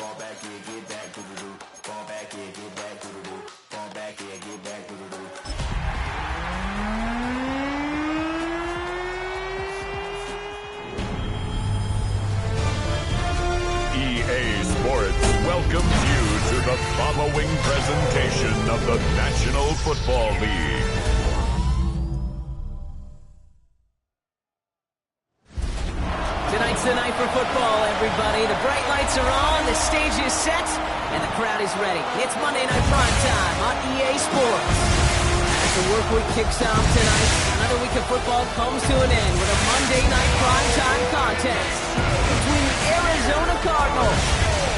Fall back here, get back, doo-doo-doo. Fall back here, get back, doo-doo-doo. Fall back here, get back, doo-doo-doo. EA Sports welcomes you to the following presentation of the National Football League. Tonight's the night for football, everybody. The bright lights are on, the stage is set, and the crowd is ready. It's Monday Night Prime Time on EA Sports. As the work week kicks off tonight, another week of football comes to an end with a Monday Night Prime Time contest between the Arizona Cardinals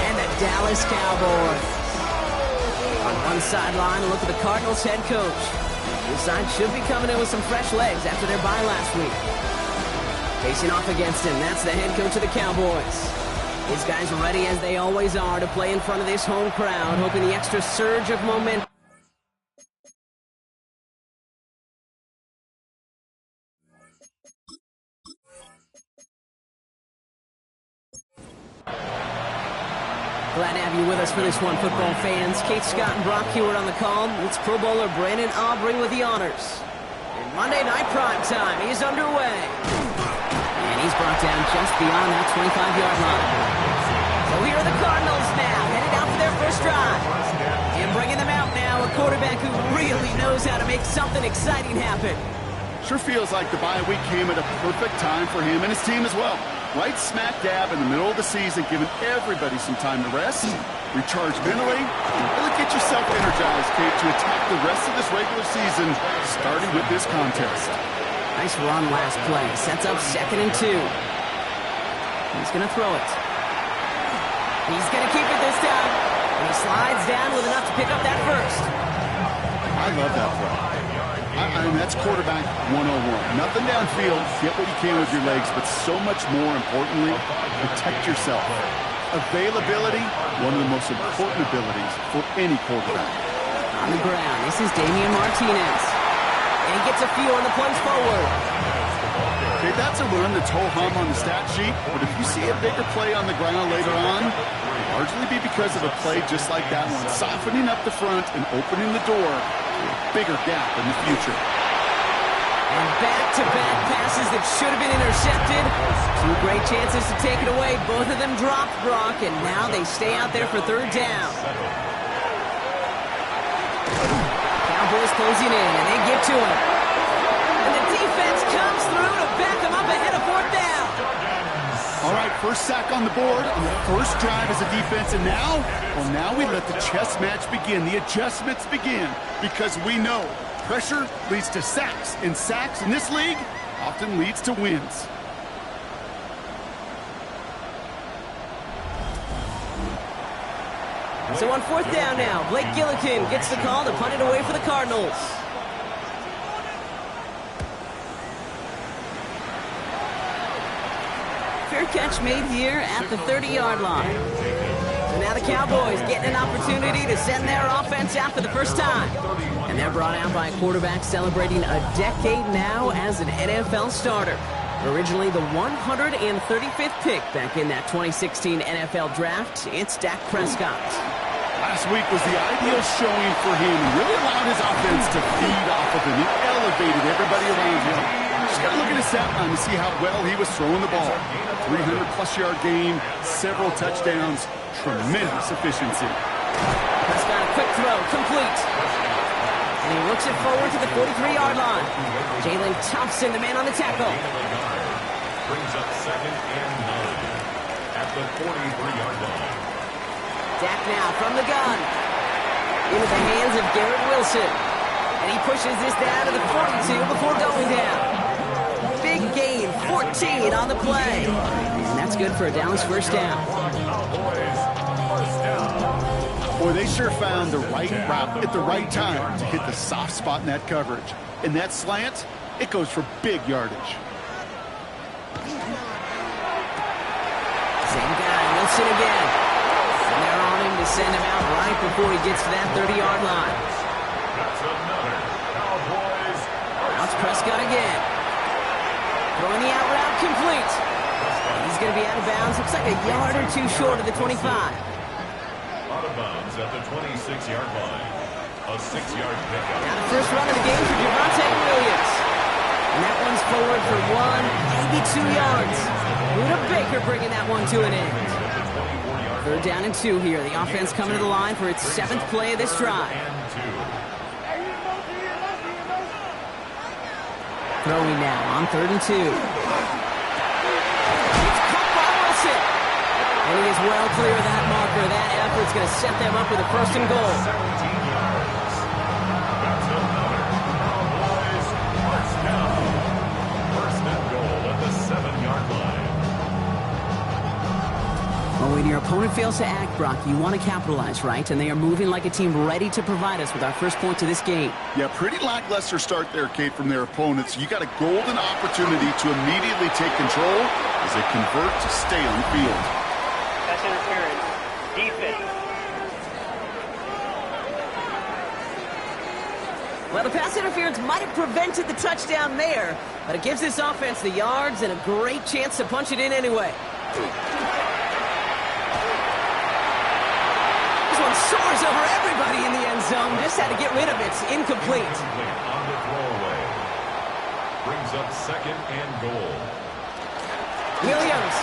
and the Dallas Cowboys. On one sideline, a look at the Cardinals head coach. This side should be coming in with some fresh legs after their bye last week. Facing off against him, that's the head coach of the Cowboys. His guys are ready, as they always are, to play in front of this home crowd, hoping the extra surge of momentum. Glad to have you with us for this one, football fans. Kate Scott and Brock Hewitt on the call. It's Pro Bowler Brandon Aubrey with the honors. And Monday Night Prime Time is underway. And he's brought down just beyond that 25-yard line. So here are the Cardinals now, headed out for their first drive. And bringing them out now, a quarterback who really knows how to make something exciting happen. Sure feels like the bye week came at a perfect time for him and his team as well. Right smack dab in the middle of the season, giving everybody some time to rest, recharge mentally, and really get yourself energized, Kate, to attack the rest of this regular season, starting with this contest. Nice run last play. Sets up 2nd and 2. He's going to throw it. He's going to keep it this time. And he slides down with enough to pick up that first. I love that play. I mean, that's quarterback 101. Nothing downfield. Get what you can with your legs, but so much more importantly, protect yourself. Availability, one of the most important abilities for any quarterback. On the ground, this is Damian Martinez. And he gets a few on the plunge forward. Okay, that's a run that's ho-hum on the stat sheet, but if you see a bigger play on the ground later on, it'll largely be because of a play just like that one, softening up the front and opening the door to a bigger gap in the future. And back-to-back passes that should have been intercepted. 2 great chances to take it away. Both of them dropped, Brock, and now they stay out there for 3rd down. Cowboys closing in, and they get to him. And the defense comes through to back them up ahead of 4th down. All right, first sack on the board on the first drive as a defense, and now, well, now we let the chess match begin, the adjustments begin, because we know pressure leads to sacks, and sacks in this league often leads to wins. So on 4th down now, Blake Gillikin gets the call to punt it away for the Cardinals. Fair catch made here at the 30-yard line. So now the Cowboys getting an opportunity to send their offense out for the first time. And they're brought out by a quarterback celebrating a decade now as an NFL starter. Originally the 135th pick back in that 2016 NFL Draft, it's Dak Prescott. Last week was the ideal showing for him and really allowed his offense to feed off of him. He elevated everybody around him. Just got to look at his stat line to see how well he was throwing the ball. 300-plus-yard game, several touchdowns, tremendous efficiency. Prescott, a quick throw, complete. And he looks it forward to the 43-yard line. Jalen Thompson, the man on the tackle. Brings up 2nd and 9 at the 43-yard line. Dak now from the gun. Into the hands of Garrett Wilson. And he pushes this down to the 42 before going down. Big gain, 14 on the play. And that's good for a Dallas first down. Boy, they sure found the right route at the right time to hit the soft spot in that coverage. And that slant, it goes for big yardage. Same guy, Wilson again. And they're on him to send him out right before he gets to that 30-yard line. Now it's Prescott again. Throwing the out route complete. He's going to be out of bounds. Looks like a yard or two short of the 25. Out of bounds at the 26-yard line. A 6-yard pickup. Now the first run of the game for Javonte Williams. And that one's forward for 1, maybe 2 yards. Buda Baker bringing that one to an end. 3rd down and 2 here. The offense coming to the line for its 7th play of this drive. Throwing now on 3rd and 2. It's caught by Wilson. And he is well clear of that marker. That effort's going to set them up with a 1st and goal. 17 yards. That's another Cowboys first down. 1st and goal at the 7-yard line. Well, when your opponent fails to act, Brock, you want to capitalize, right? And they are moving like a team ready to provide us with our first point to this game. Yeah, pretty lackluster start there, Kate, from their opponents. You got a golden opportunity to immediately take control as they convert to stay on the field. Pass interference. Defense. Well, the pass interference might have prevented the touchdown there, but it gives this offense the yards and a great chance to punch it in anyway. This one soars over everybody in the end zone. Just had to get rid of it. It's incomplete. On the throwaway. Brings up 2nd and goal. Williams.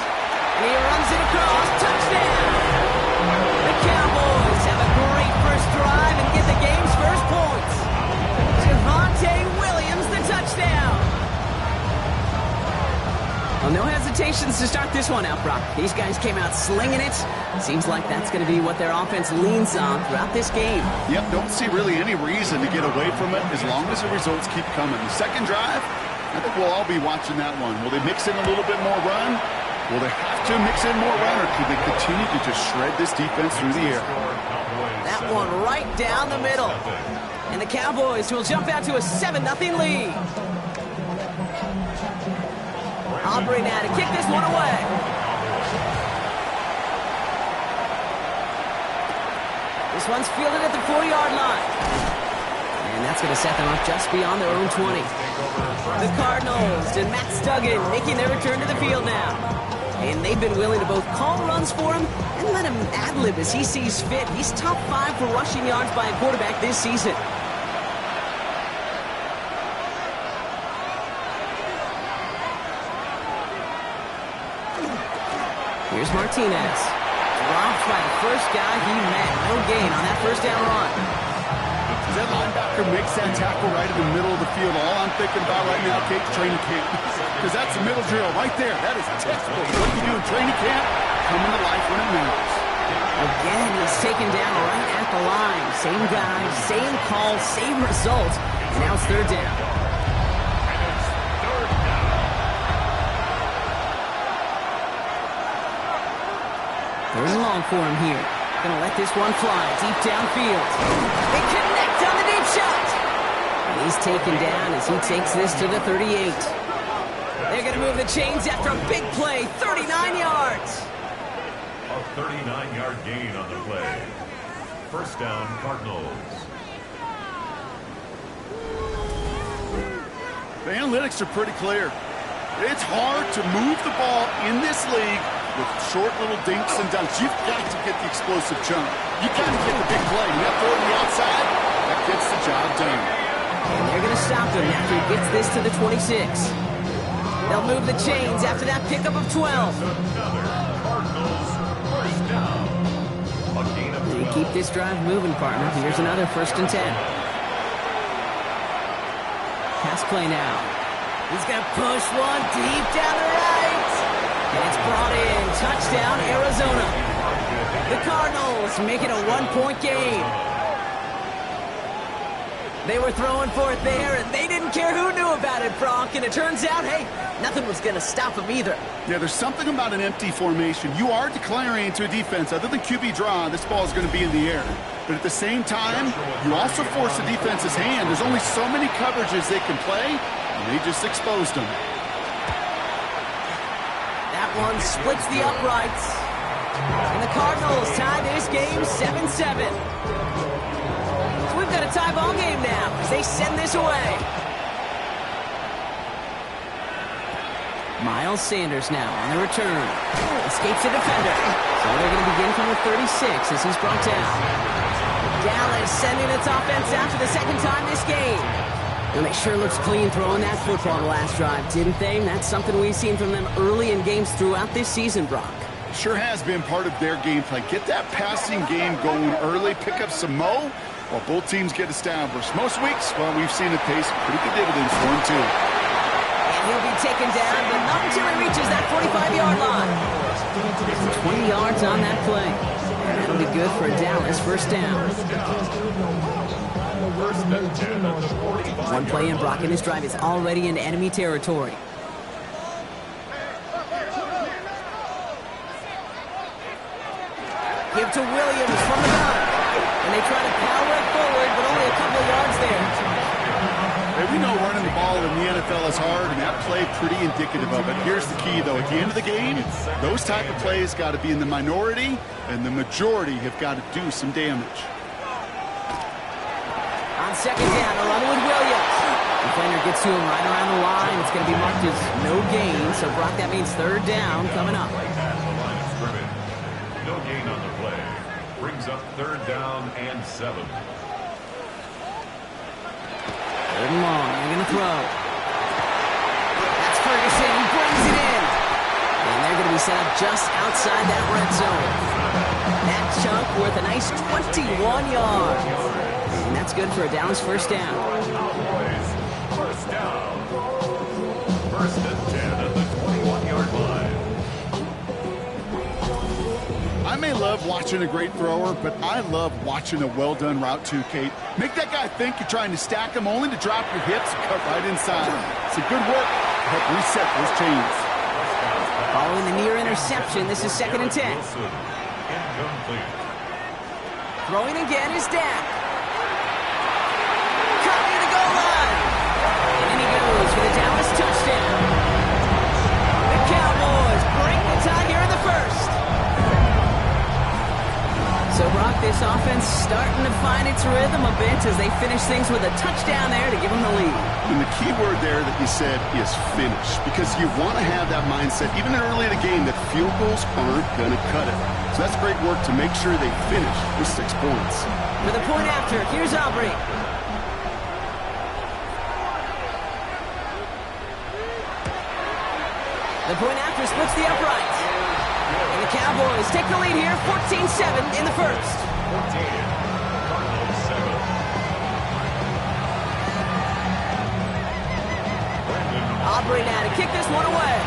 And he runs it across. Touchdown! The Cowboys have a great first drive and get the game's first points. Javonte Williams, the touchdown. Well, no hesitations to start this one out, Brock. These guys came out slinging it. Seems like that's going to be what their offense leans on throughout this game. Yep, don't see really any reason to get away from it as long as the results keep coming. The second drive, I think we'll all be watching that one. Will they mix in a little bit more run? Will they have to mix in more run, or can they continue to just shred this defense through the air? That one right down the middle. And the Cowboys will jump out to a 7-0 lead. Aubrey now to kick this one away. This one's fielded at the 4-yard line. And that's going to set them up just beyond their own 20. The Cardinals and Matt Duggan making their return to the field now. And they've been willing to both call runs for him and let him ad-lib as he sees fit. He's top 5 for rushing yards by a quarterback this season. Here's Martinez. Dropped by the first guy he met. No gain on that first down run. That linebacker makes that tackle right in the middle of the field. All I'm thinking about right now, Kate, training camp. Because that's the middle drill right there. That is textbook. What you do in training camp, coming to life when it matters. Again, he's taken down right at the line. Same guy, same call, same result. And now it's 3rd down. Third and long for him here. Gonna let this one fly deep downfield. They connect on the deep shot. And he's taken down as he takes this to the 38. They're gonna move the chains after a big play, 39 yards. A 39-yard gain on the play. First down, Cardinals. The analytics are pretty clear. It's hard to move the ball in this league with short little dinks and dunks. You've got to get the explosive chunk. You've got to get the big play. You have to throw to the outside. That gets the job done. And they're going to stop him after he gets this to the 26. They'll move the chains after that pickup of 12. Cardinals first down. A gain of 12. They keep this drive moving, partner. Here's another 1st and 10. Pass play now. He's going to push one deep down the right. And it's brought in. Touchdown, Arizona. The Cardinals make it a 1-point game. They were throwing for it there, and they didn't care who knew about it, Bronk. And it turns out, hey, nothing was going to stop them either. Yeah, there's something about an empty formation. You are declaring into a defense. Other than QB draw, this ball is going to be in the air. But at the same time, you also force the defense's hand. There's only so many coverages they can play, and they just exposed them. That one splits the uprights. And the Cardinals tie this game 7-7. So we've got a tie ball game now as they send this away. Miles Sanders now on the return. Escapes a defender. So they're going to begin from the 36 as he's brought down. Dallas sending its offense out for the second time this game. And they sure looks clean throwing that football the last drive, didn't they? And that's something we've seen from them early in games throughout this season, Brock. Sure has been part of their game plan. Get that passing game going early, pick up some mo, while both teams get established. Most weeks, well, we've seen it pay some pretty good dividends for them, too. And he'll be taken down, but not until he reaches that 45-yard line. 20 yards on that play. And that'll be good for a Dallas first down. One play in, Brock, and this drive is already in enemy territory. Give to Williams from the gun. And they try to power right forward, but only a couple of yards there. Hey, we know running the ball in the NFL is hard, and that play pretty indicative of it. Here's the key, though. At the end of the game, those type of plays got to be in the minority, and the majority have got to do some damage. On second down, a run with Williams. Defender gets to him right around the line. It's going to be marked as no gain, so Brock, that means third down coming up. No gain on the play. Brings up third down and 7. Third and long. They're going to throw. That's Ferguson. He brings it in. And they're going to be set up just outside that red zone. That chunk worth a nice 21 yards. And that's good for a Dallas first down. First down. First and 10 at the 21-yard line. I may love watching a great thrower, but I love watching a well-done route too, Kate. Make that guy think you're trying to stack him only to drop your hips and cut right inside. It's a good work to help reset those chains. Following the near interception, this is second and 10. Incomplete. Throwing again is Dak. Cutting the goal line. And in he goes for the Dallas touchdown. The Cowboys break the tie here in the first. So, Brock, this offense starting to find its rhythm a bit as they finish things with a touchdown there to give them the lead. And the key word there that you said is finish, because you want to have that mindset, even early in the game, that field goals aren't going to cut it. So that's great work to make sure they finish with 6 points. For the point after, here's Aubrey. The point after splits the uprights. And the Cowboys take the lead here, 14-7 in the first. 14. Cardinals 7. Aubrey now to kick this one away.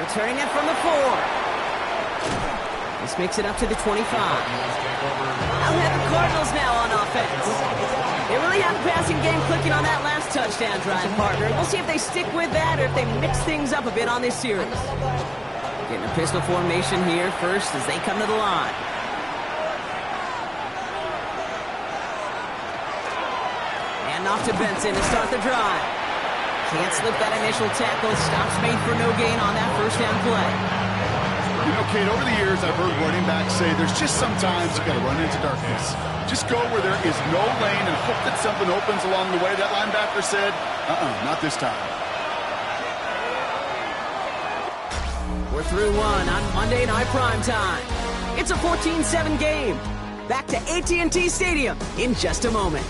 Returning it from the 4. This makes it up to the 25. I'll have the Cardinals now on offense. They really have a passing game clicking on that last touchdown drive, partner. We'll see if they stick with that or if they mix things up a bit on this series. Getting a pistol formation here first as they come to the line. And off to Benson to start the drive. Can't slip that initial tackle. Stops made for no gain on that first down play. You know, Kate, over the years, I've heard running backs say there's just sometimes you got to run into darkness. Just go where there is no lane and hope that something opens along the way. That linebacker said, not this time. We're through one on Monday Night Primetime. It's a 14-7 game. Back to AT&T Stadium in just a moment.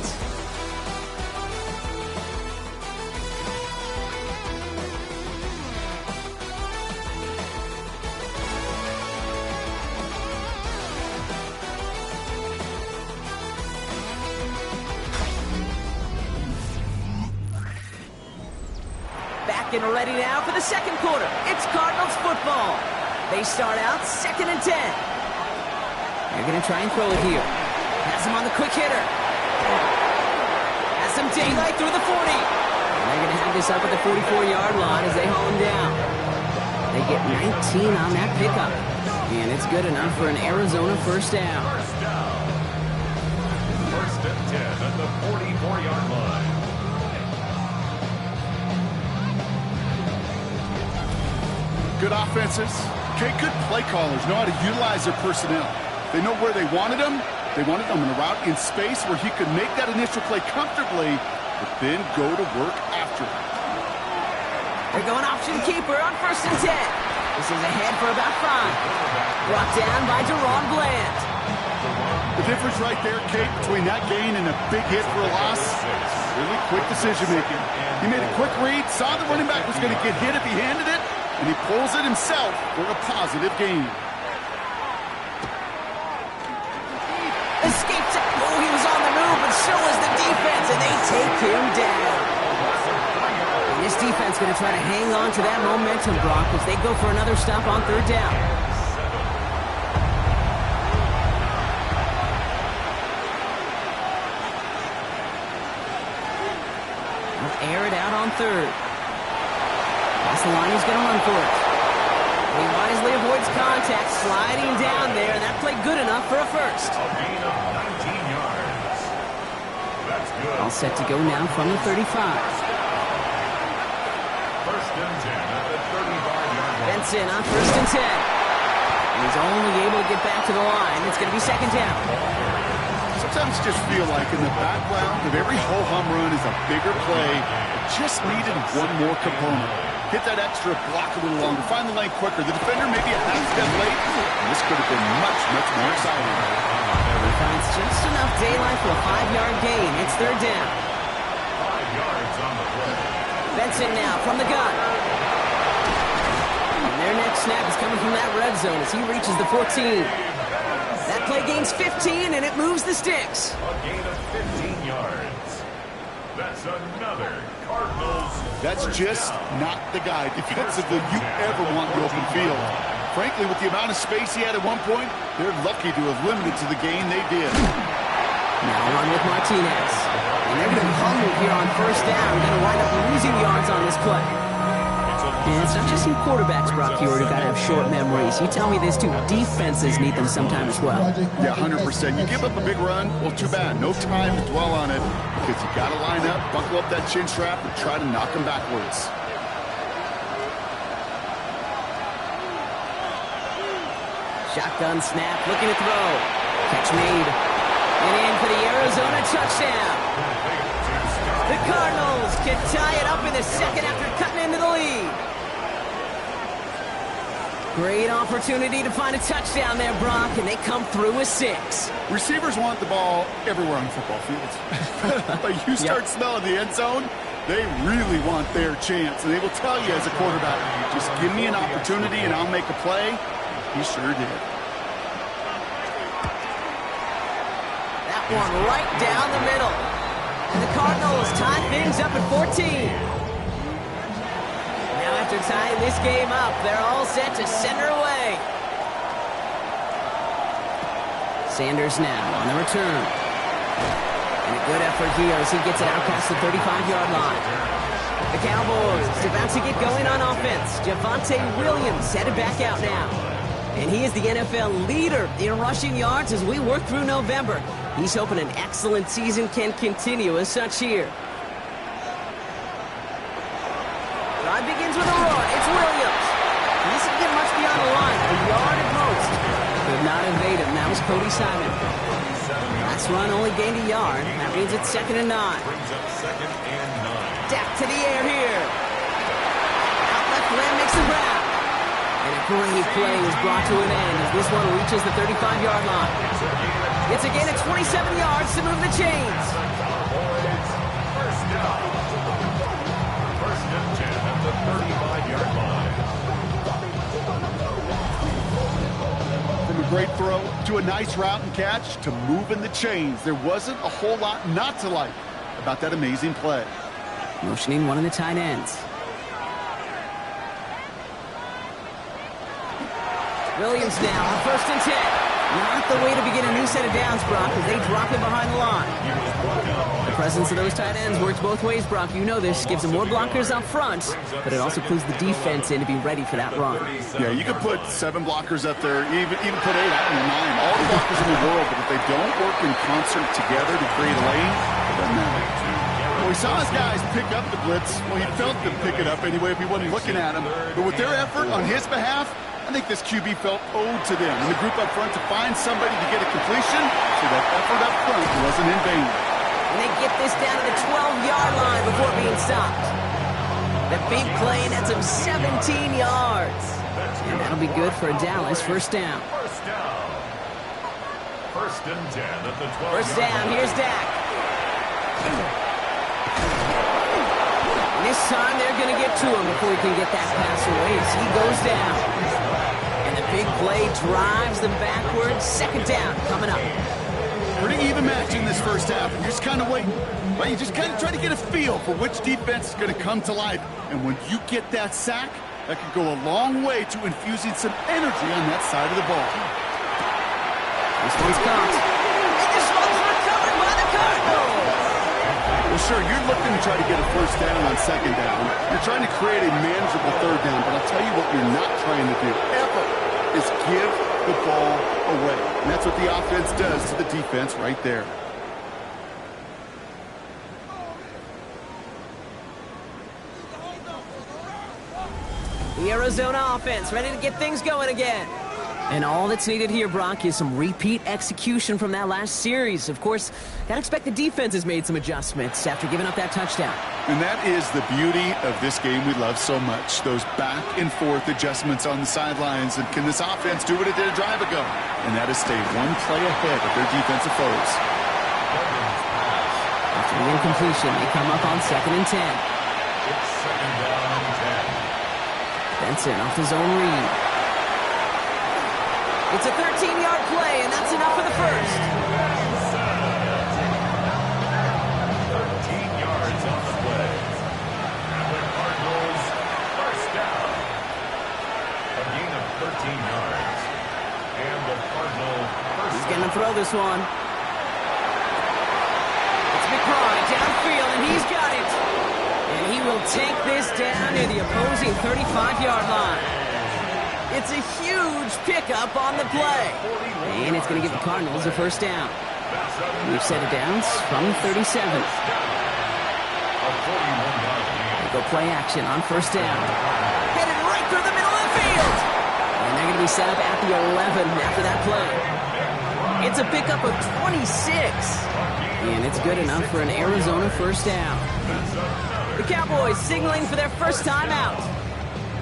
And ready now for the second quarter. It's Cardinals football. They start out second and 10. They're going to try and throw it here. Has him on the quick hitter. Has some daylight through the 40. And they're going to have this up at the 44-yard line as they haul him down. They get 19 on that pickup. And it's good enough for an Arizona first down. First and 10 at the 44-yard line. Good offenses, okay, good play callers know how to utilize their personnel. They know where they wanted them. They wanted them in a route in space where he could make that initial play comfortably, but then go to work after it. They're going option keeper on 1st and 10. This is ahead for about 5. Brought down by Deron Bland. The difference right there, Kate, between that gain and a big hit for a loss, really quick decision-making. He made a quick read, saw the running back was going to get hit if he handed it, and he pulls it himself for a positive gain. Escaped. Oh, he was on the move, but so was the defense, and they take him down. And this defense going to try to hang on to that momentum, Brock, as they go for another stop on 3rd down. They'll air it out on 3rd. That's the line he's going to run for it. He wisely avoids contact, sliding down there, and that played good enough for a first. A gain of 19 yards. That's good. All set to go now from the 35. 1st and 10 at the 35-yard line. Benson on 1st and 10. And he's only able to get back to the line. It's going to be 2nd down. Sometimes you just feel like in the background of every ho-hum run is a bigger play. It just needed one more component. Hit that extra block a little longer. Find the lane quicker. The defender maybe a half step late. And this could have been much, much more exciting. He finds just enough daylight for a 5-yard gain. It's 3rd down. 5 yards on the play. Benson now from the gun. And their next snap is coming from that red zone as he reaches the 14. That play gains 15, and it moves the sticks. A gain of 15 yards. That's another Cardinals. That's just not the guy defensively you ever want in the open field. Frankly, with the amount of space he had at one point, they're lucky to have limited to the gain they did. Now run with Martinez. And they're going to be hungry here on 1st down. Going to wind up losing yards on this play. And it's not just you quarterbacks, Brock, who got to have short memories. You tell me this too. Defenses need them sometimes as well. Yeah, 100%. You give up a big run, well, too bad. No time to dwell on it because you got to line up, buckle up that chin strap, and try to knock them backwards. Shotgun snap, looking to throw. Catch made. And in for the Arizona touchdown. The Cardinals can tie it up in the 2nd after cutting into the lead. Great opportunity to find a touchdown there, Brock, and they come through with 6. Receivers want the ball everywhere on football fields. But you start smelling the end zone, they really want their chance. And they will tell you as a quarterback, just give me an opportunity and I'll make a play. He sure did. That one right down the middle. And the Cardinals tie things up at 14. Now after tying this game up, they're all set to send her away. Sanders now on the return. And a good effort here as he gets it out past the 35-yard line. The Cowboys about to get going on offense. Javonte Williams headed back out now. And he is the NFL leader in rushing yards as we work through November. He's hoping an excellent season can continue as such here. Drive begins with a run. It's Williams. He doesn't get much beyond the line. A yard at most. Could not evade him. That was Cody Simon. Last run only gained a yard. That means it's 2nd and 9. Brings up 2nd and 9. Depth to the air here. Out left Lamb makes the grab. And a great play was brought to an end as this one reaches the 35-yard line. It's a gain of 27 yards to move the chains. Cowboys, 1st down. 1st and 10 at the 35-yard line. From a great throw to a nice route and catch to moving the chains, there wasn't a whole lot not to like about that amazing play. Motioning one of the tight ends. Williams now on 1st and 10. Not the way to begin a new set of downs, Brock, as they drop him behind the line. The presence of those tight ends works both ways, Brock. You know this. Gives them more blockers up front, but it also clues the defense in to be ready for that run. Yeah, you could put 7 blockers up there, even put 8, I don't know, 9. All the blockers in the world, but if they don't work in concert together to create a lane, it doesn't matter. Well, we saw his guys pick up the blitz. Well, he felt them pick it up anyway if he wasn't looking at him. But with their effort on his behalf, I think this QB felt owed to them and the group up front to find somebody to get a completion so that effort up front wasn't in vain. And they get this down to the 12-yard line before being stopped. The big play nets him 17 yards. And that'll be good for a Dallas first down. First down. First and 10 at the 12. First down, here's Dak. And this time they're going to get to him before he can get that pass away as he goes down. And the big play drives them backwards. Second down coming up. Pretty even match in this first half. You're just kind of waiting. Right? You just kind of try to get a feel for which defense is going to come to life. And when you get that sack, that could go a long way to infusing some energy on that side of the ball. This one's caught. And this one's recovered by the Cardinals. Well, sure, you're looking to try to get a first down on second down. You're trying to create a manageable third down, but I'll tell you what you're not trying to do ever is give the ball away. And that's what the offense does to the defense right there. The Arizona offense ready to get things going again. And all that's needed here, Brock, is some repeat execution from that last series. Of course, gotta expect the defense has made some adjustments after giving up that touchdown. And that is the beauty of this game we love so much. Those back and forth adjustments on the sidelines. And can this offense do what it did a drive ago? And that is stay one play ahead of their defensive foes. After the incompletion, they come up on 2nd and 10. It's second down and 10. Benson off his own read. It's a 13-yard play, and that's enough for the first. 13 yards on the play. And the Cardinals first down. A gain of 13 yards. And the Cardinal first He's going to throw this one. It's McBride downfield, and he's got it. And he will take this down near the opposing 35-yard line. It's a huge pickup on the play. And it's going to give the Cardinals a first down. We've set it down from the 37. They go play action on first down. Headed right through the middle of the field. And they're going to be set up at the 11 after that play. It's a pickup of 26. And it's good enough for an Arizona first down. The Cowboys signaling for their first time out.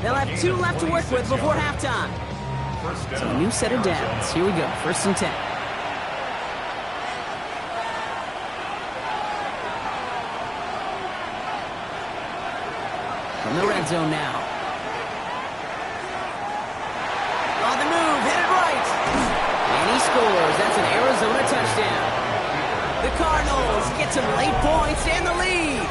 They'll have 2 left to work with before halftime. So a new set of downs. Here we go, 1st and 10. From the red zone now. On the move, headed right. And he scores. That's an Arizona touchdown. The Cardinals get some late points and the lead.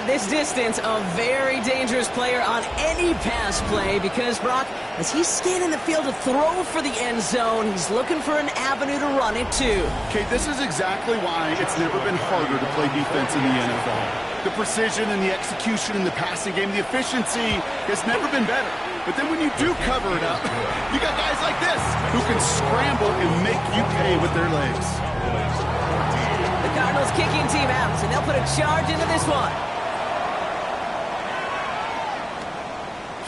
This distance, a very dangerous player on any pass play because, Brock, as he's scanning the field to throw for the end zone, he's looking for an avenue to run it too. Okay, this is exactly why it's never been harder to play defense in the NFL. The precision and the execution in the passing game, the efficiency has never been better. But then when you do cover it up, you got guys like this who can scramble and make you pay with their legs. The Cardinals kicking team out, and they'll put a charge into this one.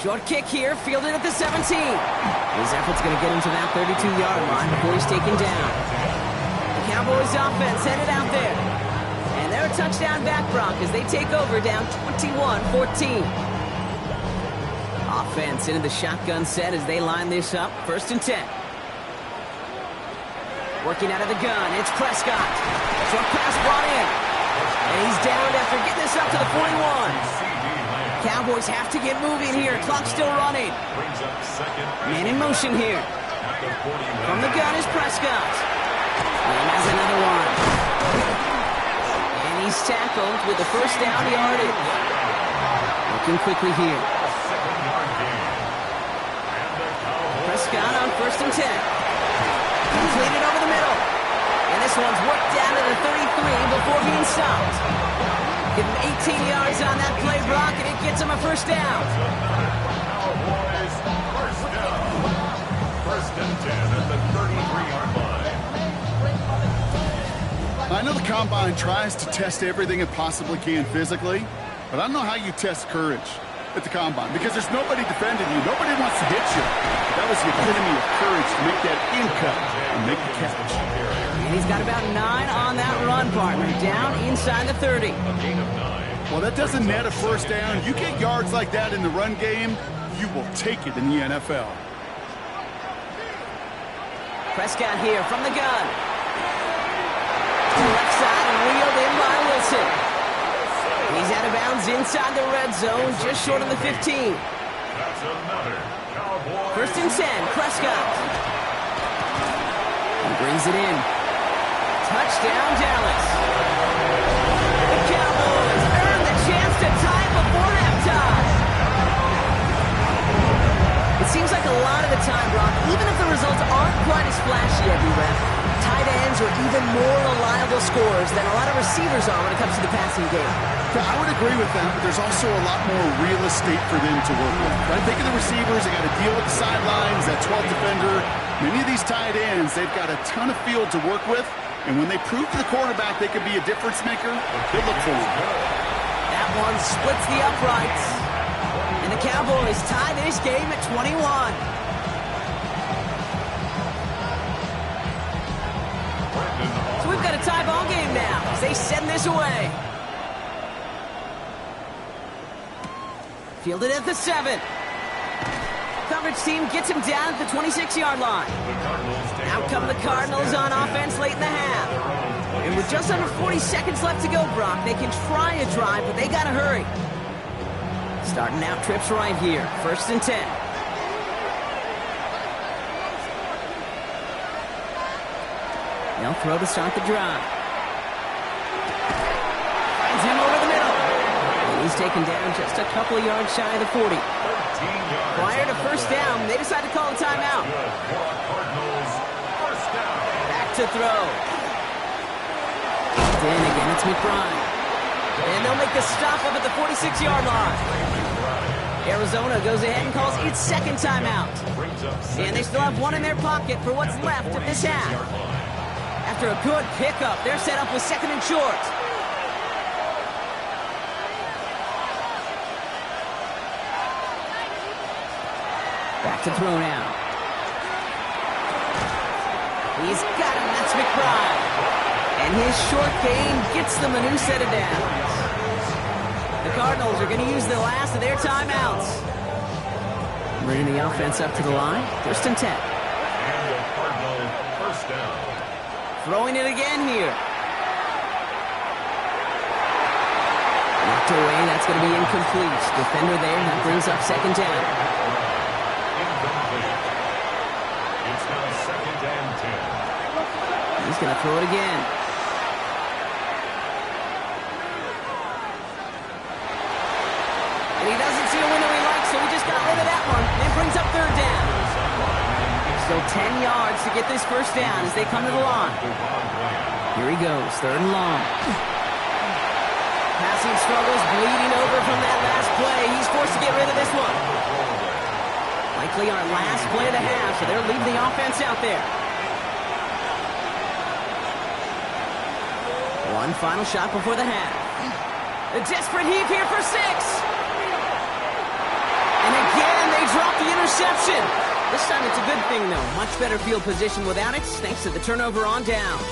Short kick here, fielded at the 17. His effort's going to get him to that 32-yard line before he's taken down. The Cowboys offense headed out there. And they're a touchdown back, Brock, as they take over down 21-14. Offense into the shotgun set as they line this up. 1st and 10. Working out of the gun, it's Prescott. Short pass brought in. And he's down after getting this up to the 41. Cowboys have to get moving here. Clock's still running. Man in motion here. From the gun is Prescott. And has another one. And he's tackled with the first down yardage. Looking quickly here. Prescott on 1st and 10. Completed over the middle. And this one's worked down to the 33 before being stopped. Give him 18 yards on that play, Brock, and it gets him a first down. Cowboys first down. 1st and 10 at the 33-yard line. I know the Combine tries to test everything it possibly can physically, but I don't know how you test courage. at the combine because there's nobody defending you. Nobody wants to hit you. That was the epitome of courage to make that in-cut and make the catch. And he's got about 9 on that run, partner. Down inside the 30. Well, that doesn't net a first down. You get yards like that in the run game, you will take it in the NFL. Prescott here from the gun. To the left side and wheeled in by Wilson. He's out of bounds inside the red zone, just short of the 15. That's another Cowboys. First and 10, Prescott. He brings it in. Touchdown, Dallas. The Cowboys earn the chance to tie it before halftime. It seems like a lot of the time, Brock, even if the results aren't quite as flashy every rep, tight ends are even more reliable scorers than a lot of receivers are when it comes to the passing game. I would agree with that, but there's also a lot more real estate for them to work with. Right? Think of the receivers. They got to deal with the sidelines, that 12th defender. Many of these tight ends, they've got a ton of field to work with, and when they prove to the quarterback they could be a difference maker, they'll look for him. That one splits the uprights. And the Cowboys tie this game at 21. So we've got a tie ball game now as they send this away. Fielded at the 7. Coverage team gets him down at the 26-yard line. Out come the Cardinals on offense late in the half. And with just under 40 seconds left to go, Brock, they can try a drive, but they got to hurry. Starting out trips right here. First and 10. They'll throw to start the drive. Finds him over the middle. And he's taken down just a couple of yards shy of the 40. Prior to first down, they decide to call a timeout. Back to throw. Then again, it's McBride. And they'll make the stop up at the 46-yard line. Arizona goes ahead and calls its second timeout. And they still have one in their pocket for what's left of this half. After a good pickup, they're set up with second and short. Back to throw now. He's got him. That's McBride. And his short game gets them a new set of downs. The Cardinals are going to use the last of their timeouts. Bringing the offense up to the line. First and 10. And the Cardinal first down. Throwing it again here. Knocked away. That's going to be incomplete. Defender there. That brings up second down. Incomplete. It's now second and 10. He's going to throw it again. And he doesn't see a window he likes, so he just got rid of that one. And brings up third down. Still 10 yards to get this first down as they come to the line. Here he goes, third and long. Passing struggles, bleeding over from that last play. He's forced to get rid of this one. Likely our last play of the half, so they'll leave the offense out there. One final shot before the half. A desperate heave here for 6. And again, they drop the interception. This time it's a good thing, though. Much better field position without it, thanks to the turnover on downs.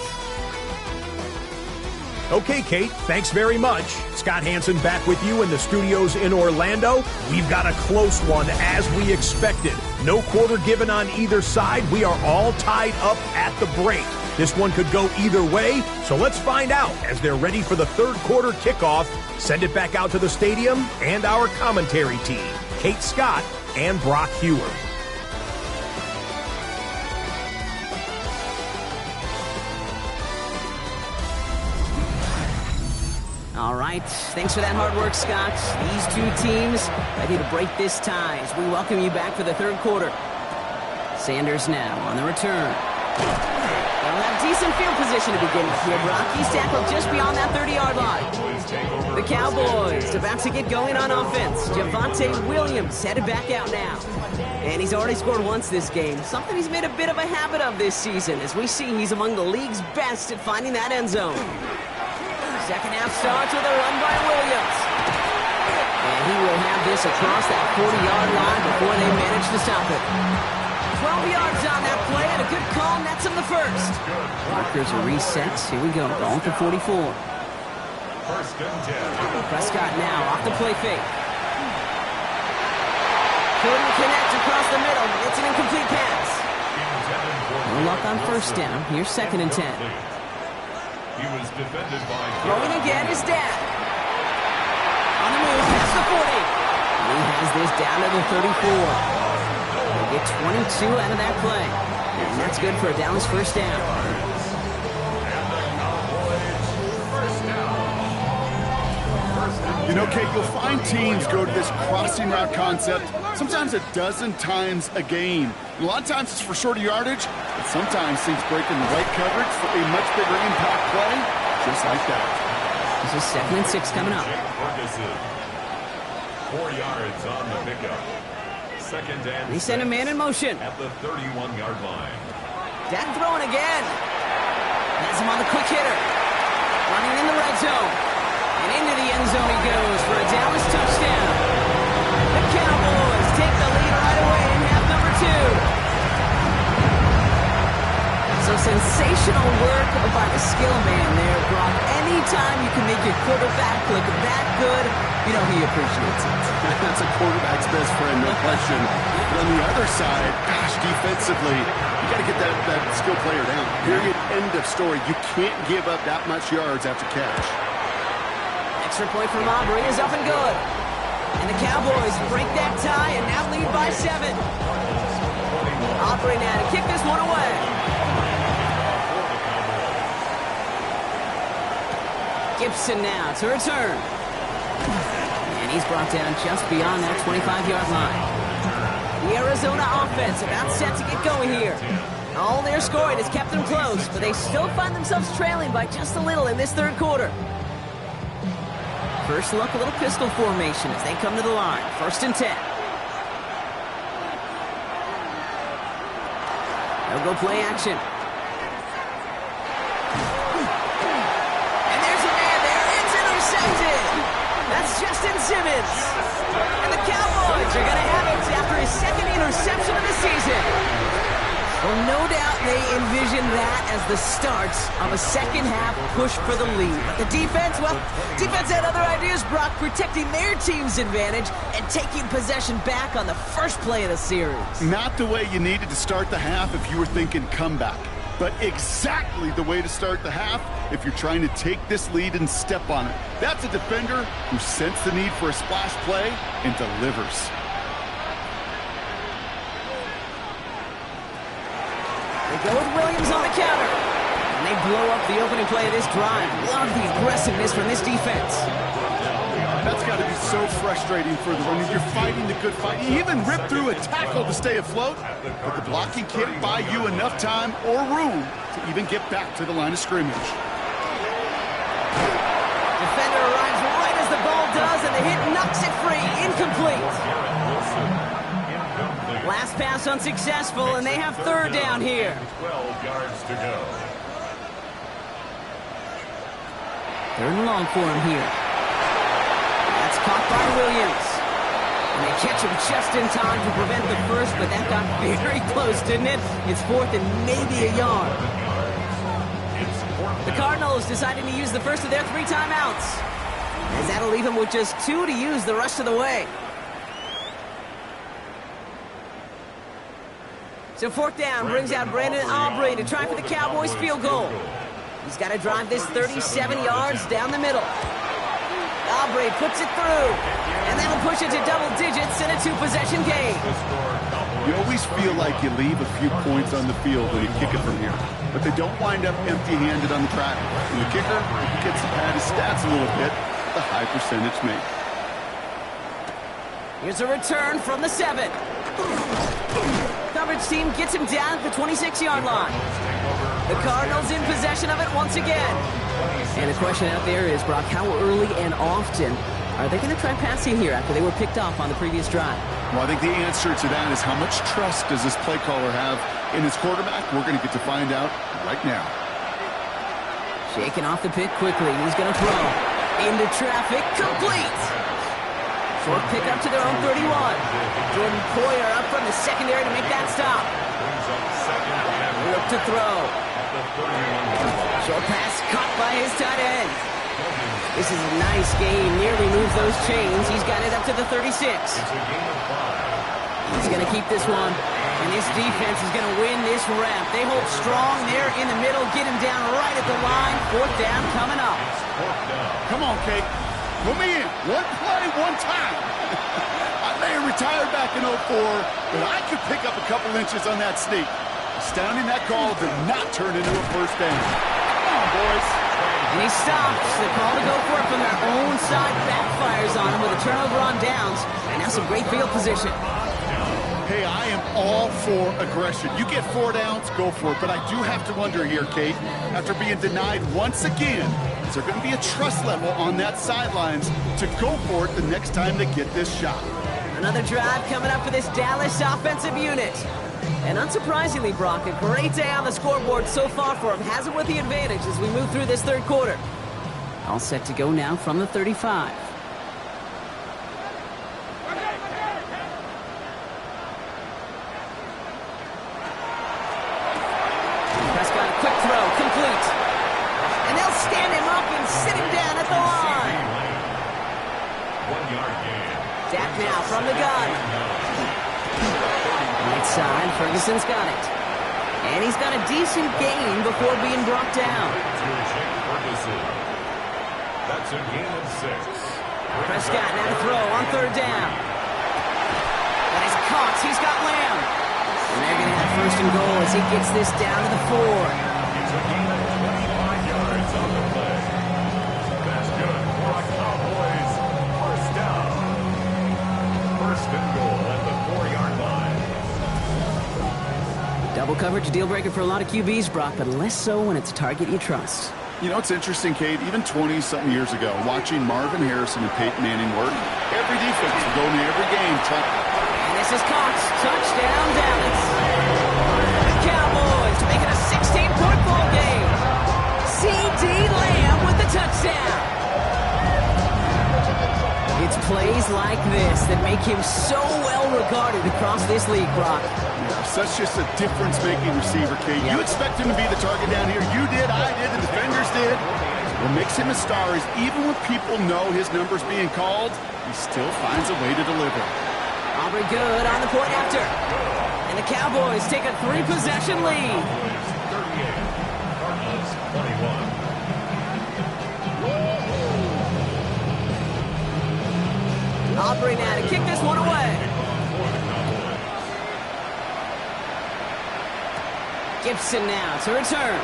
Okay, Kate, thanks very much. Scott Hansen back with you in the studios in Orlando. We've got a close one, as we expected. No quarter given on either side. We are all tied up at the break. This one could go either way, so let's find out as they're ready for the third quarter kickoff. Send it back out to the stadium and our commentary team, Kate Scott and Brock Hewer. All right, thanks for that hard work, Scott. These two teams ready to break this tie as we welcome you back for the third quarter. Sanders now on the return. They'll have decent field position to begin with here, Brock. He's tackled just beyond that 30-yard line. The Cowboys about to get going on offense. Javonte Williams headed back out now. And he's already scored once this game, something he's made a bit of a habit of this season. As we see, he's among the league's best at finding that end zone. Second half starts with a run by Williams. And he will have this this across that 40-yard line before they manage to stop it. 12 yards on that play, and a good call nets him the first. Markers are reset. Here we go. Going for 44. First and 10. Prescott now off the play fake. Couldn't connect across the middle. It's an incomplete pass. No luck on first down. Here's second and 10. He was defended by... Throwing again is Dad. On the move, past the 40. And he has this down to the 34. They get 22 out of that play. And that's good for a Dallas first down. You know, Kate, you'll find teams go to this crossing route concept sometimes a dozen times a game. A lot of times it's for shorter yardage, but sometimes teams break in the right coverage for a much bigger impact play, just like that. This is second and 6 coming up. 4 yards on the pickup. Second and They send a man in motion. at the 31-yard line. Dak throwing again. Has him on the quick hitter. Running in the red zone. And into the end zone he goes for a Dallas touchdown. The Cowboys take the lead right away in half number 2. So sensational work by the skill man there, Brock. Anytime you can make your quarterback look that good, you know he appreciates it. That's a quarterback's best friend, no question. But on the other side, gosh, defensively, you got to get that skill player down. Period. End of story. You can't give up that much yards after catch. Extra point from Aubrey is up and good. And the Cowboys break that tie and now lead by 7. Aubrey now to kick this one away. Gibson now to return. And he's brought down just beyond that 25-yard line. The Arizona offense about set to get going here. All their scoring has kept them close, but they still find themselves trailing by just a little in this third quarter. First look, a little pistol formation as they come to the line. First and 10. They'll go play action. And there's a man there. It's intercepted. That's Justin Simmons. And the Cowboys are going to have it after his second interception of the season. Well, no doubt they envision that as the start of a second-half push for the lead. But the defense, well, defense had other ideas, Brock, protecting their team's advantage and taking possession back on the first play of the series. Not the way you needed to start the half if you were thinking comeback, but exactly the way to start the half if you're trying to take this lead and step on it. That's a defender who sensed the need for a splash play and delivers. They go with Williams on the counter. And they blow up the opening play of this drive. Love the aggressiveness from this defense. That's got to be so frustrating for the runner. You're fighting the good fight. You even rip through a tackle to stay afloat, but the blocking can't buy you enough time or room to even get back to the line of scrimmage. Defender arrives right as the ball does, and the hit knocks it free. Incomplete. Last pass unsuccessful, and they have third down here. 12 yards to go. Third and long for him here. That's caught by Williams. And they catch him just in time to prevent the first, but that got very close, didn't it? It's fourth and maybe a yard. The Cardinals deciding to use the first of their 3 timeouts, as that'll leave them with just 2 to use the rest of the way. So fourth down brings out Brandon Aubrey to try for the Cowboys field goal. He's got to drive this 37 yards down the middle. Aubrey puts it through, and that'll push it to double digits in a 2-possession game. You always feel like you leave a few points on the field when you kick it from here, but they don't wind up empty-handed on the track. And the kicker gets to pad his stats a little bit, the high percentage make. Here's a return from the 7. Coverage team gets him down at the 26-yard line. The Cardinals in possession of it once again. And the question out there is, Brock, how early and often are they going to try passing here after they were picked off on the previous drive? Well, I think the answer to that is how much trust does this play caller have in his quarterback? We're going to get to find out right now. Shaking off the pick quickly. He's going to throw. Into traffic. Complete. Short pickup to their own 31. Jordan Poyer up from the secondary to make that stop. Look to throw. Short pass caught by his tight end. This is a nice game. Nearly moves those chains. He's got it up to the 36. He's going to keep this one. And this defense is going to win this rep. They hold strong there in the middle. Get him down right at the line. 4th down coming up. Come on, Kate. Put me in. One play, one time. I may have retired back in 04, but I could pick up a couple inches on that sneak. Astounding that call did not turn into a first down. Come on, boys. And he stops. The call to go for it from their own side backfires on him with a turnover on downs. And now some great field position. Hey, I am all for aggression. You get 4 downs, go for it. But I do have to wonder here, Kate, after being denied once again, is there going to be a trust level on that sidelines to go for it the next time they get this shot? Another drive coming up for this Dallas offensive unit. And unsurprisingly, Brock, a great day on the scoreboard so far for him. Has it with the advantage as we move through this 3rd quarter. All set to go now from the 35. Prescott, a quick throw, complete. And they'll stand him up and sit him down at the line. 1-yard gain. Dak now from the gun. Right side, Ferguson's got it. And he's got a decent gain before being brought down. That's a gain of 6. Prescott now to throw on 3rd down. But he's caught. He's got Lamb. And they're going to have 1st and goal as he gets this down to the 4. It's a gain of 25 yards on the play. That's good for the Cowboys. 1st down. 1st and goal at the 4-yard line. Double coverage, deal breaker for a lot of QBs, Brock, but less so when it's a target you trust. You know, it's interesting, Kate, even 20-something years ago, watching Marvin Harrison and Peyton Manning work, every defense would go into every game trying. And this is caught. Touchdown, Dallas. The Cowboys make it a 16-point ball game. C.D. Lamb with the touchdown. It's plays like this that make him so well regarded across this league, Brock. Yeah, such just a difference-making receiver, Kate. Yep. You expect him to be the target down here. You did, I did, the defenders did. What makes him a star is even when people know his number's being called, he still finds a way to deliver. Aubrey good on the point after. And the Cowboys take a 3-possession lead. 38. Cardinals 21. Aubrey now to kick this one away. Gibson now to return.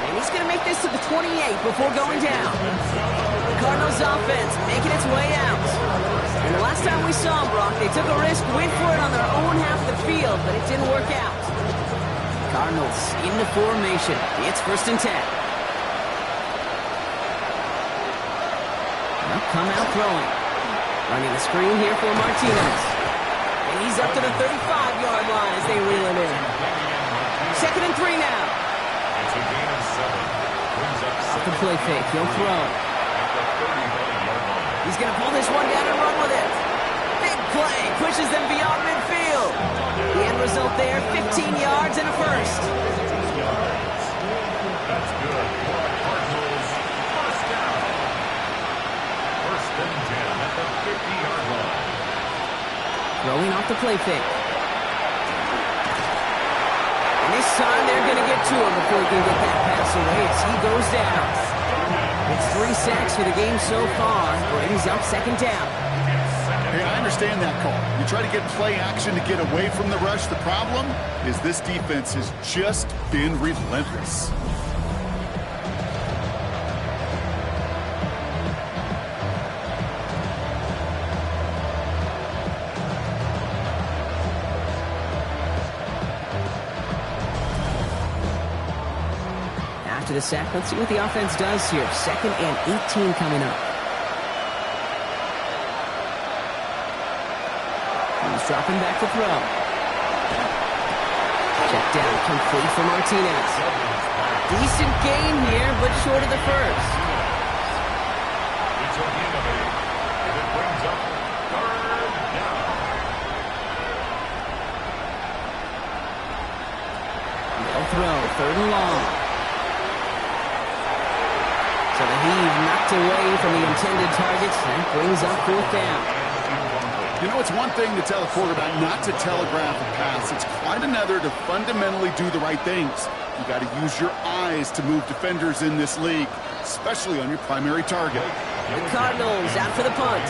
And he's going to make this to the 28 before going down. The Cardinals offense making its way out. And the last time we saw them, Brock, they took a risk, went for it on their own half of the field, but it didn't work out. Cardinals into formation. It's 1st and 10. They'll come out throwing. Running the screen here for Martinez. And he's up to the 35-yard line as they reel him in. 2nd and 3 now. It's a gain of 7. Off the play fake, he'll throw. He's going to pull this one down and run with it. Big play, pushes them beyond midfield. The end result there, 15 yards and a 1st. That's good for the Cardinals. 1st down. 1st and 10 at the 50-yard line. Throwing off the play fake. And this time they're going to get to him before he can get that pass away as he goes down. It's 3 sacks for the game so far. Brady's up 2nd down. Hey, I understand that call. You try to get play action to get away from the rush. The problem is this defense has just been relentless. After the sack, let's see what the offense does here. 2nd and 18 coming up. He's dropping back to throw. Check down, complete for Martinez. Decent gain here, but short of the 1st. It's a gain of 8. away from the intended targets. That brings up 4th down. You know, it's one thing to tell a quarterback not to telegraph a pass. It's quite another to fundamentally do the right things. You got to use your eyes to move defenders in this league, especially on your primary target. The Cardinals out for the punt.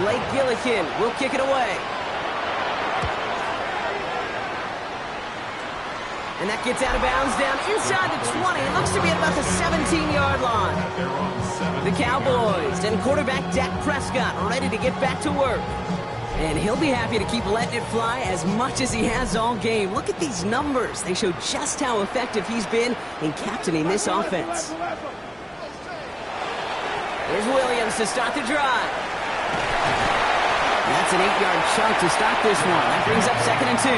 Blake Gillikin will kick it away. And that gets out of bounds down inside the 20. It looks to be at about the 17-yard line. The Cowboys and quarterback Dak Prescott ready to get back to work. And he'll be happy to keep letting it fly as much as he has all game. Look at these numbers. They show just how effective he's been in captaining this offense. Here's Williams to start the drive. That's an 8-yard chunk to stop this one. That brings up 2nd and 2.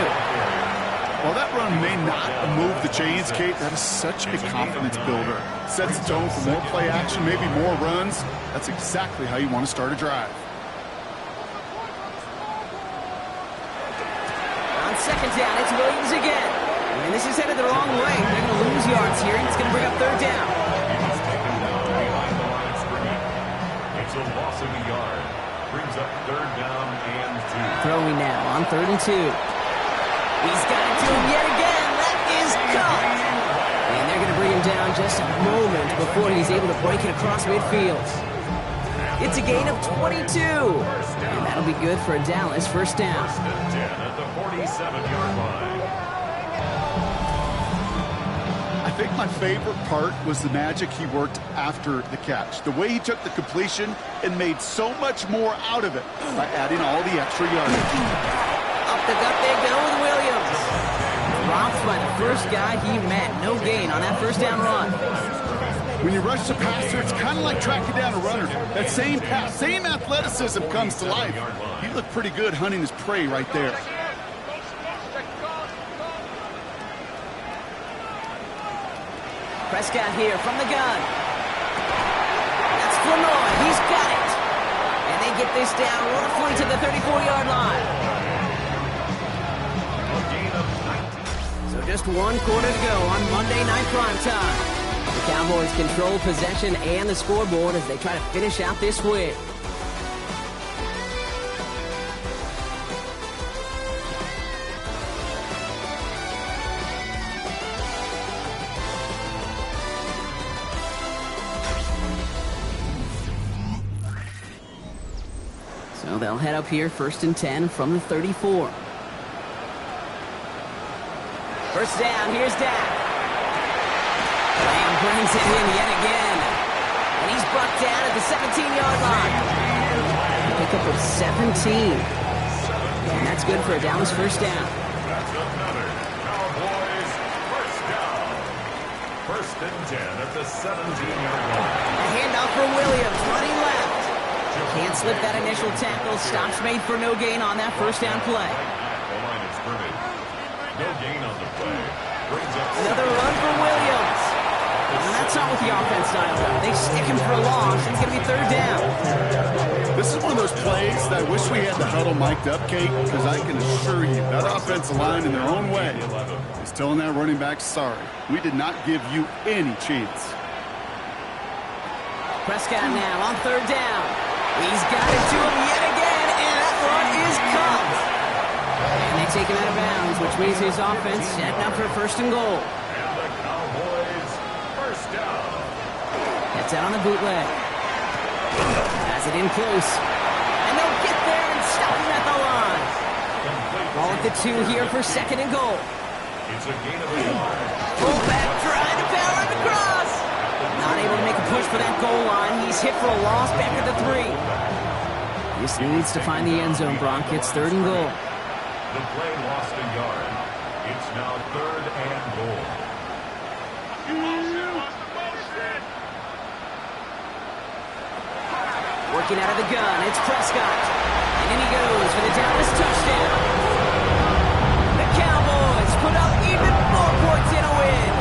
While that run may not move the chains, Kate, that is such a confidence builder. Sets the tone for more play action, maybe more runs. That's exactly how you want to start a drive. On 2nd down, it's Williams again. And this is headed the wrong way. They're going to lose yards here, and it's going to bring up 3rd down. It's a loss of a yard. Brings up 3rd down and 2. Throwing now on 3rd and 2. He's got it to him yet again. That is caught. And they're going to bring him down just a moment before he's able to break it across midfield. It's a gain of 22. And that'll be good for a Dallas 1st down. 1st and 10 at the 47-yard line. I think my favorite part was the magic he worked after the catch. The way he took the completion and made so much more out of it by adding all the extra yardage. Up the gut they go with Williams. Dropped by the first guy he met. No gain on that 1st down run. When you rush the passer, it's kind of like tracking down a runner. That same pass, same athleticism comes to life. He looked pretty good hunting his prey right there. Prescott here from the gun. That's Flournoy. He's got it. And they get this down roughly to the 34-yard line. So just 1 quarter to go on Monday Night Primetime. The Cowboys control possession and the scoreboard as they try to finish out this win. So they'll head up here 1st and 10 from the 34. 1st down, here's Dak. And brings it in yet again. And he's brought down at the 17-yard line. Pick up of 17. And that's good for a Dallas 1st down. That's another Cowboys 1st down. 1st and 10 at the 17-yard line. A handoff for Williams, running left. Can't slip that initial tackle. Stops made for no gain on that 1st down play. The line of scrimmage. No gain on the play. Brings up Another run for Williams. And that's not what the offense styles are. They stick him for a loss. It's going to be 3rd down. This is one of those plays that I wish we had the huddle mic'd up, Kate, because I can assure you that offensive line in their own way is telling that running back, sorry, we did not give you any chance. Prescott now on 3rd down. He's got it to him yet again, and that run is caught. And they take him out of bounds, which means his offense setting up for 1st and goal. And the Cowboys 1st down. Gets out on the bootleg. Has it in close. And they'll get there and stop him at the line. Ball at the 2 here for 2nd and goal. It's a gain of a yard. Fullback trying to power him across. Not able to make a push for that goal line. He's hit for a loss back at the 3. This needs to find the end zone, Bronk. It's 3rd and goal. The play lost a yard. It's now 3rd and goal. Working out of the gun, it's Prescott. And in he goes for the Dallas touchdown. The Cowboys put up even more points in a win.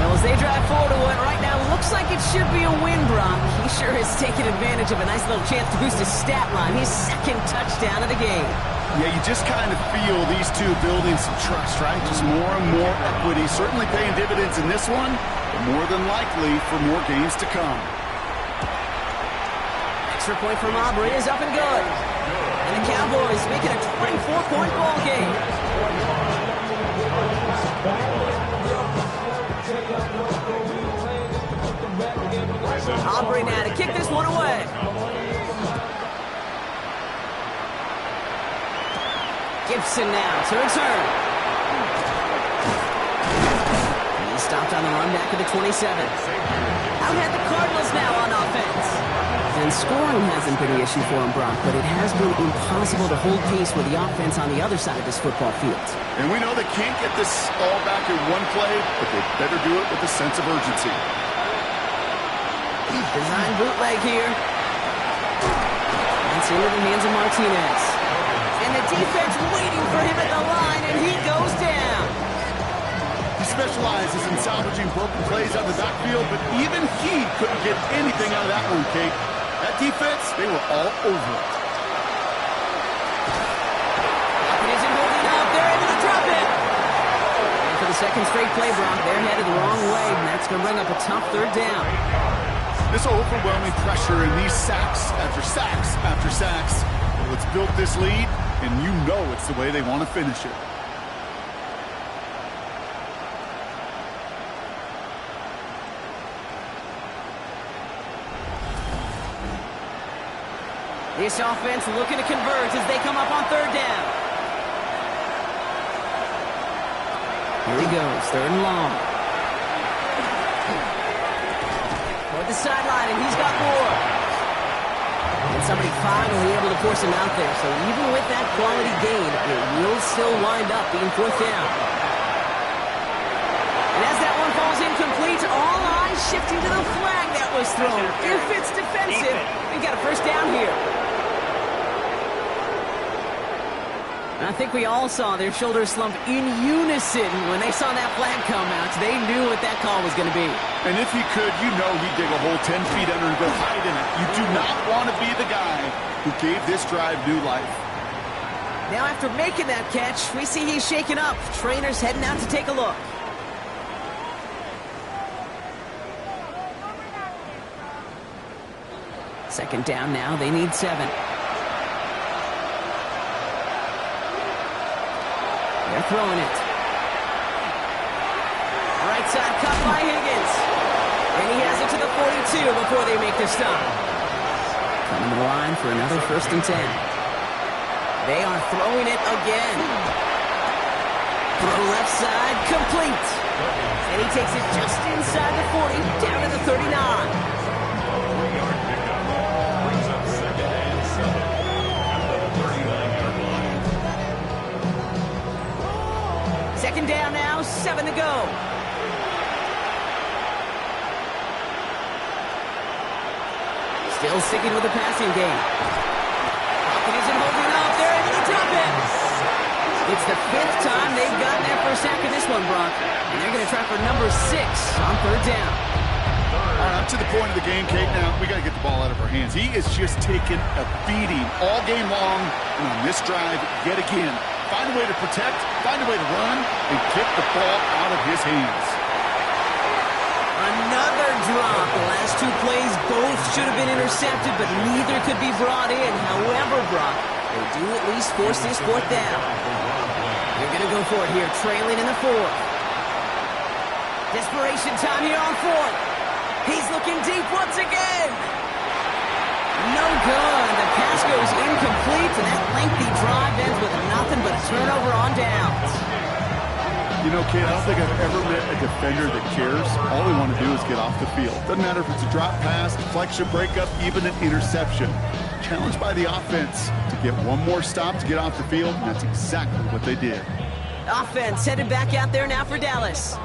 Well, as they drive forward to what right now looks Looks like it should be a win, Brock. He sure has taken advantage of a nice little chance to boost his stat line. His second touchdown of the game. Yeah, you just kind of feel these two building some trust, right? Just more and more equity. Certainly paying dividends in this one, but more than likely for more games to come. Extra point from Aubrey is up and good. And the Cowboys make it a 24-point ball game. Aubrey now to kick this one away. Gibson now to return. He's stopped on the run back at the 27. Out had the Cardinals now on offense. And scoring hasn't been the issue for him, Brock, but it has been impossible to hold pace with the offense on the other side of this football field. And we know they can't get this all back in one play, but they better do it with a sense of urgency. Design bootleg here. That's into the hands of Martinez. And the defense waiting for him at the line, and he goes down. He specializes in salvaging broken plays out of the backfield, but even he couldn't get anything out of that one, Kate. That defense, they were all over it. It isn't holding up. They're able to drop it. And for the second straight play, Brock, they're headed the wrong way, and that's going to bring up a tough third down. This overwhelming pressure and these sacks after sacks after sacks, well, it's built this lead, and you know it's the way they want to finish it. This offense looking to convert as they come up on third down. Here he goes, third and long. Toward the sideline, and he's got more. And somebody finally able to force him out there. So even with that quality gain, it will still wind up being fourth down. And as that one falls incomplete, all eyes shifting to the flag that was thrown. If it's defensive, we've got a first down here. I think we all saw their shoulders slump in unison when they saw that flag come out. They knew what that call was going to be. And if he could, you know he'd dig a hole 10 feet under and go hide in it. You do not want to be the guy who gave this drive new life. Now after making that catch, we see he's shaken up. Trainer's heading out to take a look. Second down now. They need 7. They're throwing it. Right side cut by Higgins. And he has it to the 42 before they make the stop. Coming to the line for another 1st and 10. They are throwing it again. Throw left side, complete. And he takes it just inside the 40, down to the 39. 3-yard pickup. Brings up 2nd and 7 at the 39-yard line. Second down now, 7 to go. Still sticking with the passing game. It isn't holding up. They're able to drop it. It's the 5th time they've gotten their first sack in this one, Brock. And they're going to try for number 6 on third down. All right, up to the point of the game, Kate. Now, we got to get the ball out of our hands. He is just taking a beating all game long. And on this drive, yet again, find a way to protect, find a way to run, and get the ball out of his hands. Another drop. The last 2 plays both should have been intercepted, but neither could be brought in. However, Brock, they do at least force this 4th down. They're going to go for it here, trailing in the 4th. Desperation time here on 4th. He's looking deep once again. No good. The pass goes incomplete, and that lengthy drive ends with nothing but a turnover on downs. You know, Kate, I don't think I've ever met a defender that cares. All they want to do is get off the field. Doesn't matter if it's a drop pass, deflection, breakup, even an interception. Challenged by the offense to get one more stop to get off the field, and that's exactly what they did. Offense headed back out there now for Dallas.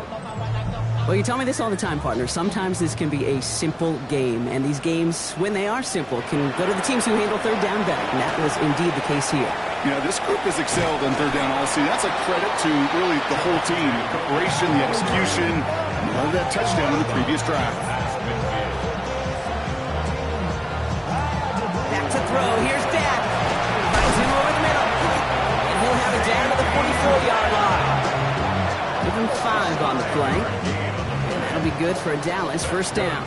Well, you tell me this all the time, partner. Sometimes this can be a simple game, and these games, when they are simple, can go to the teams who handle third down better, and that was indeed the case here. Yeah, this group has excelled on third down all season. That's a credit to really the whole team. The preparation, the execution, and that touchdown in the previous drive. that'll be good for a Dallas first down.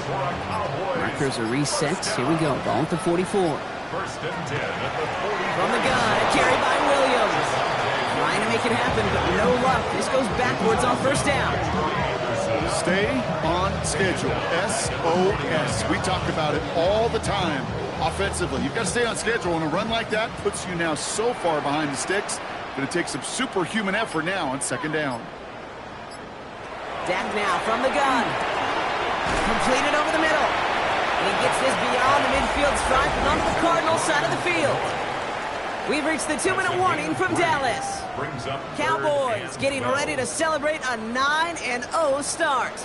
Markers are reset. Here we go. Ball at the 44. First and 10 at the 40. From the gun, a carry by Williams. Trying to make it happen, but no luck. This goes backwards on first down. Stay on schedule. SOS. We talk about it all the time offensively. You've got to stay on schedule, and a run like that puts you now so far behind the sticks. Going to take some superhuman effort now on second down. Dak now from the gun. Completed over the middle. And he gets this beyond the midfield stripe and onto the Cardinals side of the field. We've reached the 2-minute warning from Dallas. Cowboys getting ready to celebrate a 9-0 start.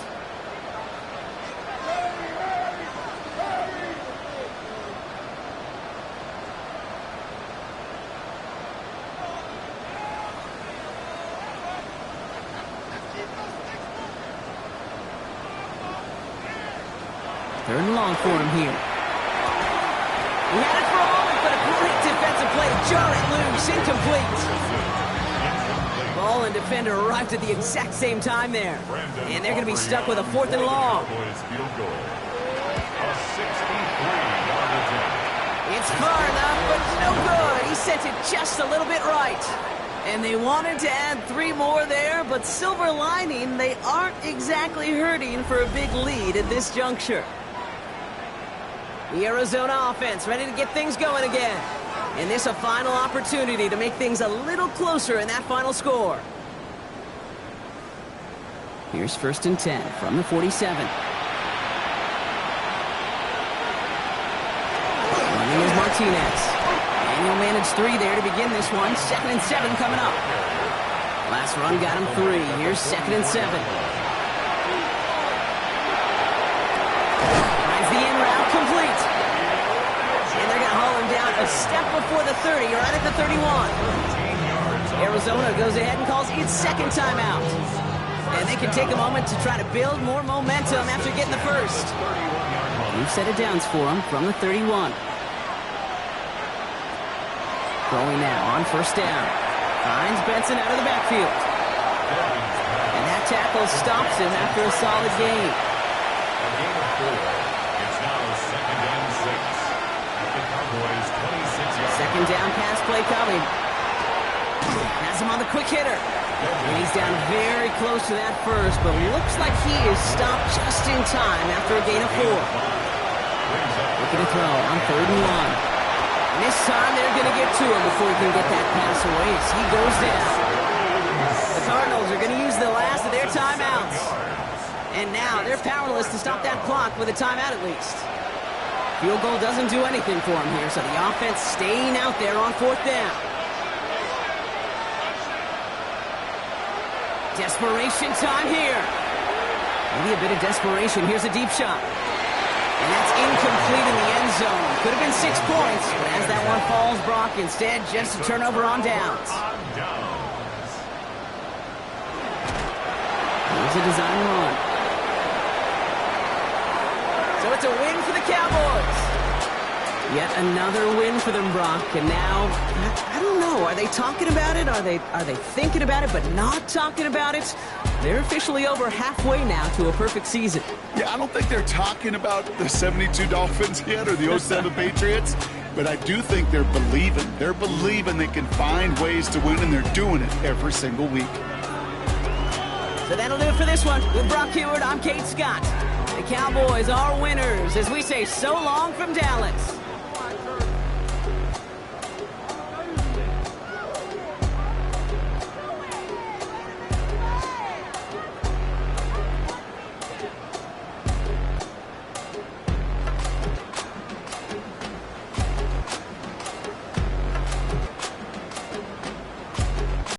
Third and long for him here. He had it for a moment, but a great defensive play to jar it loose. Incomplete. Ball and defender arrived at the exact same time there. And they're going to be stuck with a 4th and long. It's far enough, but no good. He sent it just a little bit right. And they wanted to add 3 more there, but silver lining, they aren't exactly hurting for a big lead at this juncture. The Arizona offense ready to get things going again. And this a final opportunity to make things a little closer in that final score. Here's first and 10 from the 47. Running is Martinez. And he'll manage 3 there to begin this one. 2nd and 7 coming up. Last run got him 3. Here's 2nd and 7. Finds the in route complete. And they're going to haul him down a step before the 30, right at the 31. Arizona goes ahead and calls its 2nd timeout. And they can take a moment to try to build more momentum after getting the first. New set of downs for him from the 31. Throwing now on first down. Finds Benson out of the backfield. And that tackle stops him after a solid gain. A gain of 4. It's now 2nd and 6. At the Cowboys 26 yards. Second down pass play coming. Has him on the quick hitter. And he's down very close to that first, but looks like he is stopped just in time after a gain of 4. Looking to throw on 3rd and 1. And this time they're going to get to him before he can get that pass away as he goes down. The Cardinals are going to use the last of their timeouts. And now they're powerless to stop that clock with a timeout at least. Field goal doesn't do anything for him here, so the offense staying out there on 4th down. Desperation time here. Maybe a bit of desperation. Here's a deep shot. And that's incomplete in the end zone. Could have been 6 points, but as that one falls, Brock, instead just a turnover on downs. Here's a design run. So it's a win for the Cowboys. Yet another win for them, Brock. And now, I don't know. Are they talking about it? Are they thinking about it but not talking about it? They're officially over halfway now to a perfect season. Yeah, I don't think they're talking about the 72 Dolphins yet or the 07 Patriots, but I do think they're believing. They're believing they can find ways to win, and they're doing it every single week. So that'll do it for this one. With Brock Heward, I'm Kate Scott. The Cowboys are winners as we say so long from Dallas.